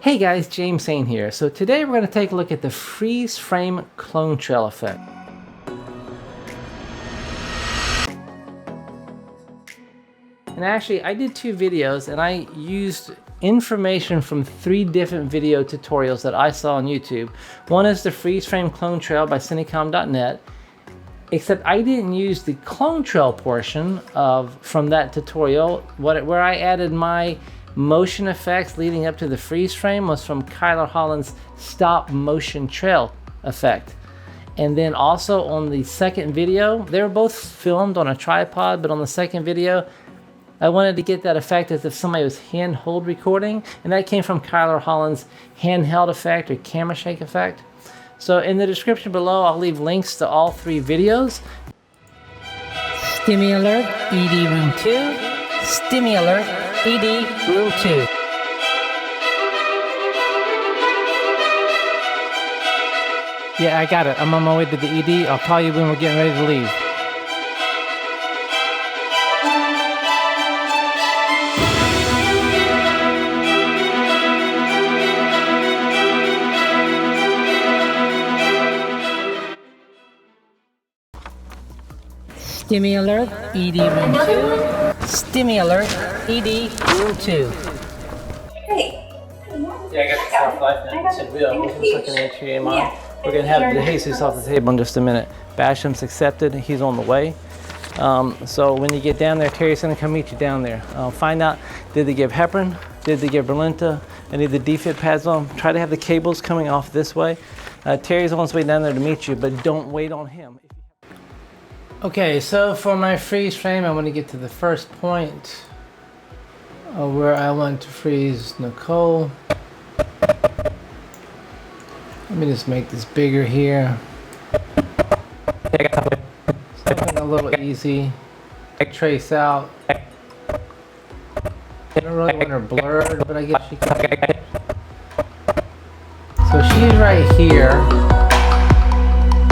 Hey guys, James Sain here. So today we're going to take a look at the freeze frame clone trail effect. And actually I did 2 videos and I used information from 3 different video tutorials that I saw on YouTube. One is the freeze frame clone trail by Cinecom.net, except I didn't use the clone trail portion from that tutorial. Where I added my motion effects leading up to the freeze frame was from Holland's stop motion trail effect. And then also on the second video, they were both filmed on a tripod, but on the second video I wanted to get that effect as if somebody was hand-hold recording, and that came from Holland's handheld effect or camera shake effect. So in the description below I'll leave links to all 3 videos. Stimmy Alert ED Room 2, Stimmy Alert ED Room 2. Yeah, I got it. I'm on my way to the ED. I'll call you when we're getting ready to leave. Stimmy Alert ED Room 2, Stimmy Alert ED Room 2. Hey. Yeah, I got the soft life now. It's real. This is like an HDMI. Yeah. We're going to have the Jesus off the table in just a minute. Basham's accepted. He's on the way. So when you get down there, Terry's going to come meet you down there. Find out, did they give heparin? Did they give Berlinta? Any of the defib pads on? Try to have the cables coming off this way. Terry's on his way down there to meet you, but don't wait on him. Okay, so for my freeze frame, I want to get to the first point where I want to freeze Nicole. Let me just make this bigger here. Something a little easy to trace out. I don't really want her blurred, but I guess she can. So she's right here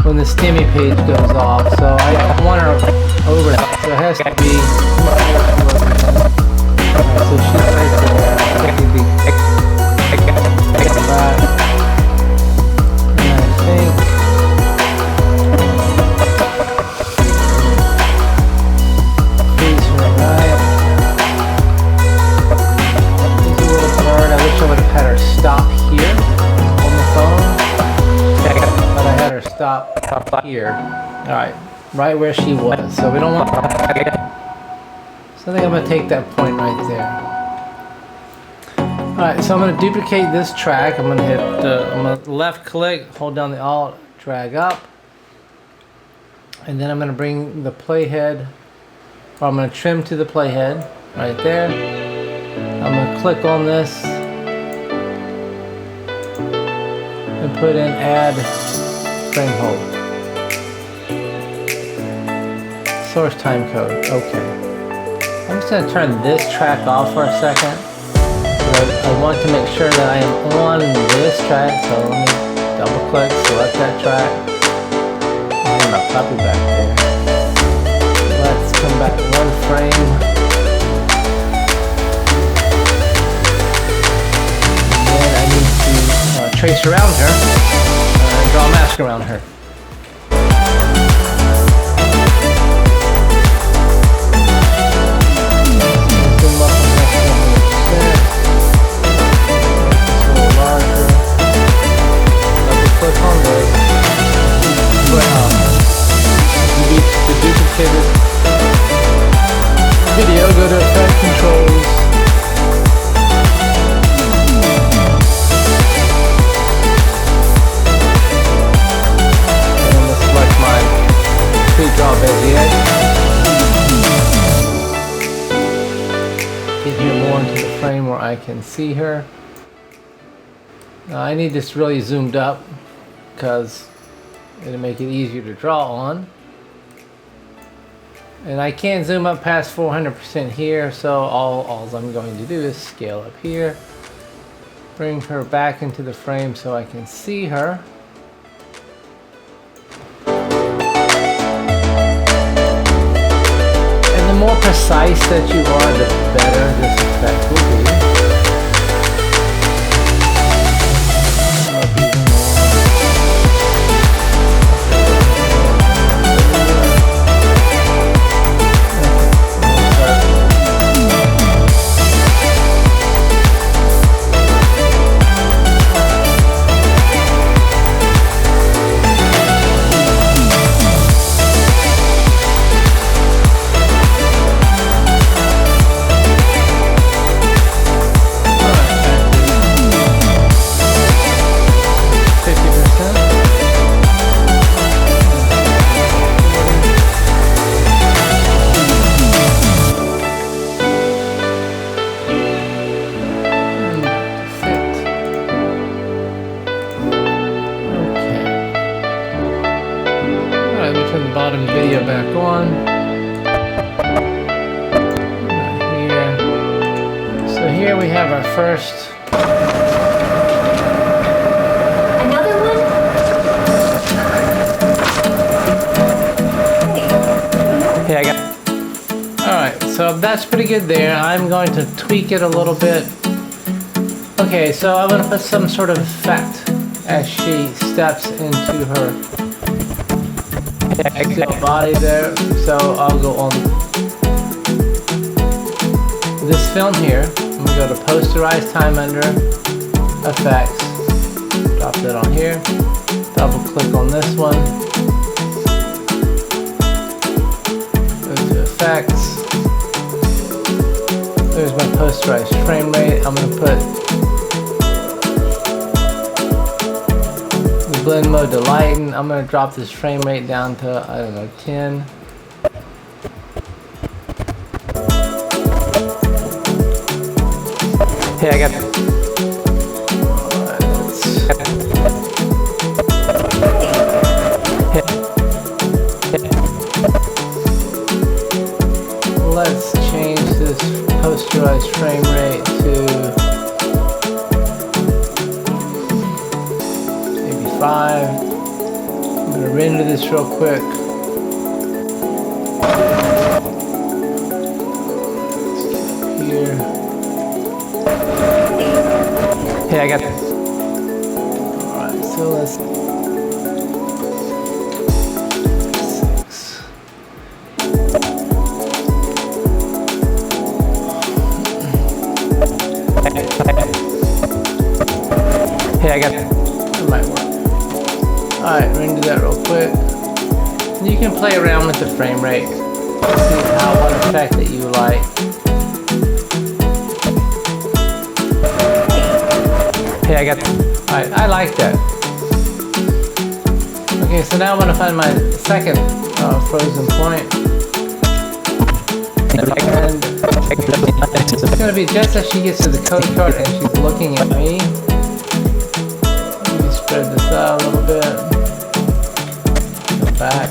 when the stimmy page goes off, so I don't want her over that, so it has to be so she's right there. And I think freeze her right. She's a little blurred. I wish I would have had her stop here on the phone, but I had her stop here. Alright, right where she was. So we don't want. So I think I'm going to take that point right there. Alright, so I'm going to duplicate this track. I'm going to hit, I'm going to left click, hold down the Alt, drag up. And then I'm going to bring the playhead, or I'm going to trim to the playhead right there. I'm going to click on this and put in add frame hold. Source time code, okay. I'm just going to turn this track off for a second. I want to make sure that I am on this track, so let me double click, select that track. And I'll copy back there. Let's come back 1 frame. And then I need to trace around her and draw a mask around her. Video, go to effect controls. And I'm going to select my pre-draw bezier. Get here more into the frame where I can see her. Now I need this really zoomed up because it'll make it easier to draw on. And I can't zoom up past 400% here, so all I'm going to do is scale up here, bring her back into the frame so I can see her. And the more precise that you are, the better this effect will be. first. Another one? Okay, I got. Alright, so that's pretty good there. I'm going to tweak it a little bit. Okay, so I'm going to put some sort of effect as she steps into her body there. So I'll go on this film here. I'm going to go to posterize time under effects. Drop that on here. Double click on this one. Go to effects. There's my posterized frame rate. I'm going to put the blend mode to lighten. I'm going to drop this frame rate down to, I don't know, 10. Hey, I got it. Let's change this posterized frame rate to maybe 5. I'm going to render this real quick. Here. Hey, I got it. Alright, so let's 6. Hey, I got it. That might work. Alright, render that real quick. You can play around with the frame rate. See what effect that you like. Hey, I got it. Alright, I like that. Okay, so now I'm going to find my second frozen point. And it's going to be just as she gets to the code card and she's looking at me. Let me spread this out a little bit. Go back.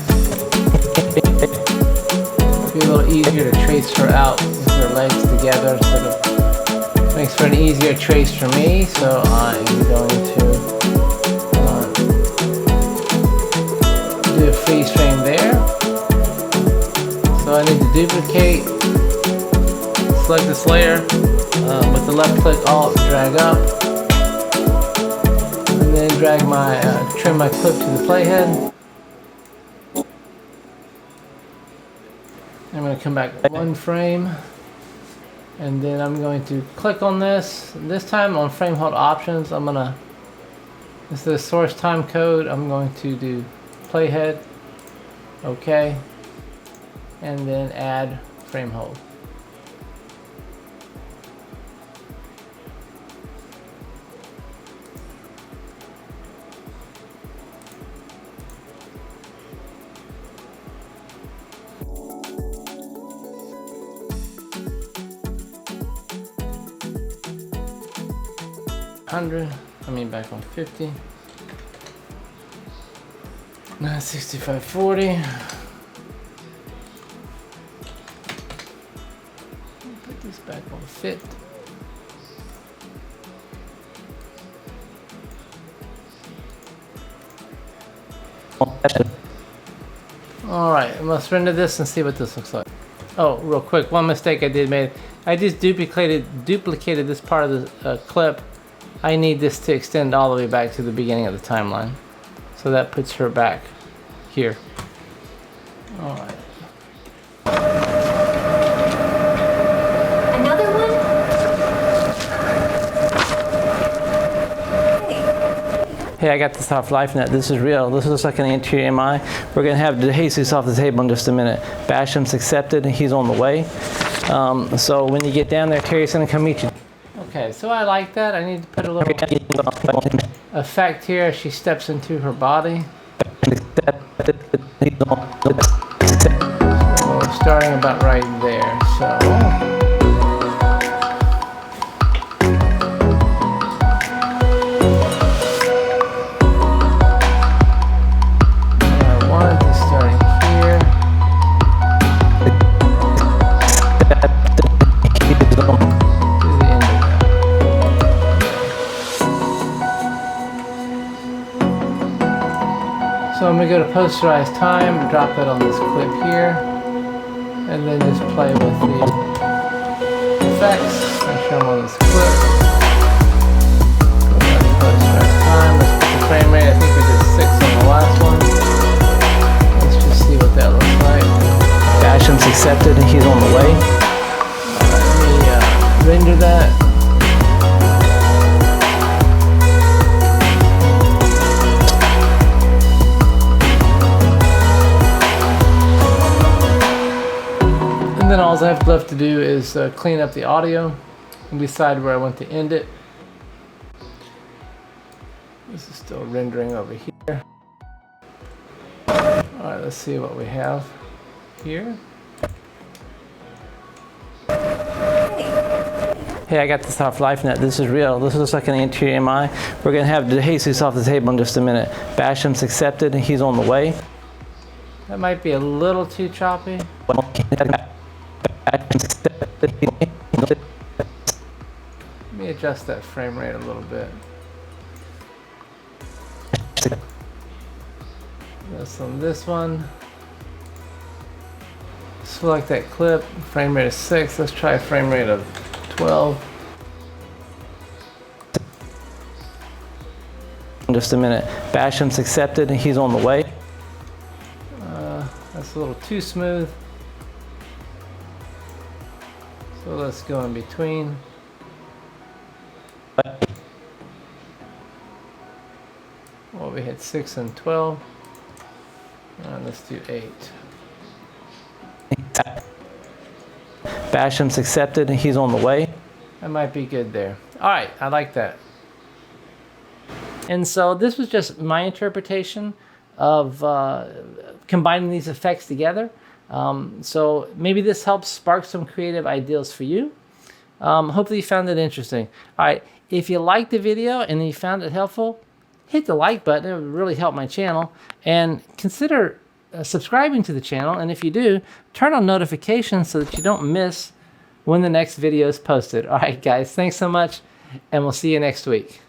It'll be a little easier to trace her out with her legs together. Sort of makes for an easier trace for me. So I'm going to do a freeze frame there. So I need to duplicate. Select this layer with the left click, Alt, drag up, and then drag my trim my clip to the playhead. I'm going to come back one frame, and then I'm going to click on this. This time on frame hold options, I'm going to, this is the source time code. I'm going to do playhead, OK, and then add frame hold. Back on 50. 965.40. Put this back on fit. All right, let's render this and see what this looks like. Oh, real quick, one mistake I did made. I just duplicated this part of the clip. I need this to extend all the way back to the beginning of the timeline. So that puts her back here. All right. Another one? Hey, I got this off LifeNet. This is real. This looks like an anterior MI. We're going to have Jesus off the table in just a minute. Basham's accepted. He's on the way. So when you get down there, Terry's going to come meet you. Okay, so I like that. I need to put a little effect here as she steps into her body. So starting about right there. So So I'm going to go to posterize time, drop that on this clip here, and then just play with the effects. Make sure I'm on this clip. Go back to posterize time. Let's put the frame rate. I think we did 6 on the last one. Let's just see what that looks like. Basham's accepted and he's on the way. Let me render that. And then all I have left to do is clean up the audio and decide where I want to end it. This is still rendering over here. Alright, let's see what we have here. Hey, I got this off LifeNet. This is real. This looks like an anterior MI. We're going to have Jesus off the table in just a minute. Basham's accepted and he's on the way. That might be a little too choppy. Let me adjust that frame rate a little bit. That's on this one. Select that clip. Frame rate is 6. Let's try a frame rate of 12. In just a minute. Basham's accepted and he's on the way. That's a little too smooth. So let's go in between. Well, we hit 6 and 12. Let's do 8. Basham's accepted and he's on the way. That might be good there. All right, I like that. And so this was just my interpretation of combining these effects together. So maybe this helps spark some creative ideas for you. Hopefully you found it interesting. All right, if you liked the video and you found it helpful, hit the like button. It would really help my channel. And consider subscribing to the channel. And if you do, turn on notifications so that you don't miss when the next video is posted. All right, guys, thanks so much, and we'll see you next week.